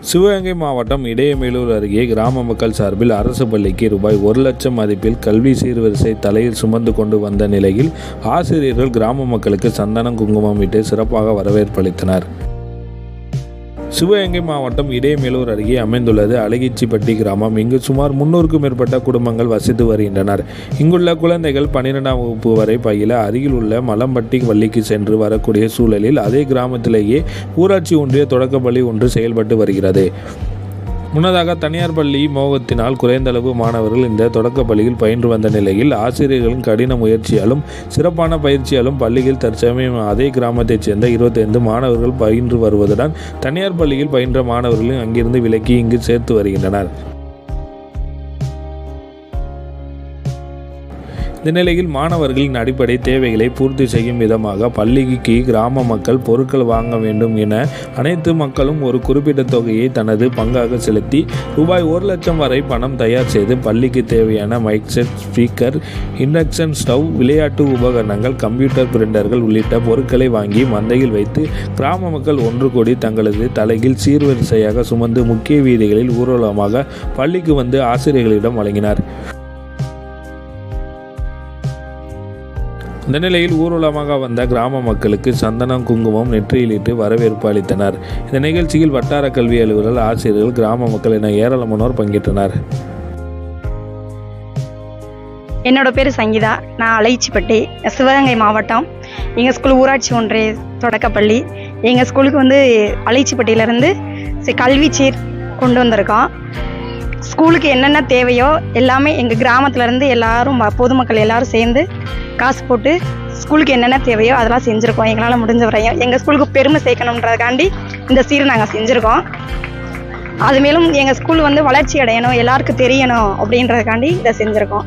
சிவகங்கை மாவட்டம் இடையமேலூர் அருகே கிராம மக்கள் சார்பில் அரசு பள்ளிக்கு ரூபாய் 1 லட்சம் மதிப்பில் கல்வி சீர்வரிசை தலையில் சுமந்து கொண்டு வந்த நிலையில் ஆசிரியர்கள் கிராம மக்களுக்கு சந்தனம் குங்குமம் இட்டு சிறப்பாக வரவேற்பளித்தனர். சிவகங்கை மாவட்டம் இடையமேலூர் அருகே அமைந்துள்ளது அழகிச்சிப்பட்டி கிராமம். இங்கு சுமார் 300க்கும் மேற்பட்ட குடும்பங்கள் வசித்து வருகின்றனர். இங்குள்ள குழந்தைகள் 12ஆம் வகுப்பு வரை பயில அருகில் உள்ள மலம்பட்டி பள்ளிக்கு சென்று வரக்கூடிய சூழலில் அதே கிராமத்திலேயே ஊராட்சி ஒன்றிய தொடக்கப்பள்ளி ஒன்று செயல்பட்டு வருகிறது. முன்னதாக தனியார் பள்ளி மோகத்தினால் குறைந்தளவு மாணவர்கள் இந்த தொடக்க பள்ளியில் பயின்று வந்த நிலையில் ஆசிரியர்களின் கடின முயற்சியாலும் சிறப்பான பயிற்சியாலும் பள்ளியில் தற்சமயம் அதே கிராமத்தைச் சேர்ந்த 25 மாணவர்கள் பயின்று வருவதுடன் தனியார் பள்ளியில் பயின்ற மாணவர்களும் அங்கிருந்து விலக்கி இங்கு சேர்த்து வருகின்றனர். இந்த நிலையில் மாணவர்களின் அடிப்படை தேவைகளை பூர்த்தி செய்யும் விதமாக பள்ளிக்கு கிராம மக்கள் பொருட்கள் வாங்க வேண்டும் என அனைத்து மக்களும் ஒரு குறிப்பிட்ட தொகையை தனது பங்காக செலுத்தி ரூபாய் 1 லட்சம் வரை பணம் தயார் செய்து பள்ளிக்கு தேவையான mic set, speaker, induction stove, விளையாட்டு உபகரணங்கள், கம்ப்யூட்டர், பிரிண்டர்கள் உள்ளிட்ட பொருட்களை வாங்கி மந்தையில் வைத்து கிராம மக்கள் ஒன்று கூடி தங்களது தலையில் சீர்வரிசையாக சுமந்து முக்கிய வீதிகளில் ஊர்வலமாக பள்ளிக்கு வந்து ஆசிரியர்களிடம் வழங்கினார். இந்த நிலையில் ஊர்வலமாக வந்த கிராம மக்களுக்கு சந்தனம் குங்குமம் நெற்றியிலிட்டு வரவேற்பு அளித்தனர். இந்த நிகழ்ச்சியில் வட்டார கல்வி அலுவலர்கள், ஆசிரியர்கள், கிராம மக்கள் என ஏராளமானோர் பங்கேற்றனர். என்னோட பேர் சங்கீதா. நான் அழகிச்சிப்பட்டி, சிவகங்கை மாவட்டம். எங்கள் ஸ்கூல் ஊராட்சி ஒன்றிய தொடக்கப்பள்ளி. எங்கள் ஸ்கூலுக்கு வந்து அழகிச்சிப்பட்டியிலேருந்து கல்வி சீர் கொண்டு வந்திருக்கோம். ஸ்கூலுக்கு என்னென்ன தேவையோ எல்லாமே எங்கள் கிராமத்துலேருந்து எல்லாரும் பொதுமக்கள் எல்லாரும் சேர்ந்து காசு போட்டு ஸ்கூலுக்கு என்னென்ன தேவையோ அதெல்லாம் செஞ்சுருக்கோம். எங்களால் முடிஞ்ச வரையும் எங்கள் ஸ்கூலுக்கு பெருமை சேர்க்கணுன்றதுக்காண்டி இந்த சீரை நாங்கள் செஞ்சுருக்கோம். அது மேலும் எங்கள் ஸ்கூல் வந்து வளர்ச்சி அடையணும், எல்லாருக்கும் தெரியணும் அப்படின்றதுக்காண்டி இதை செஞ்சுருக்கோம்.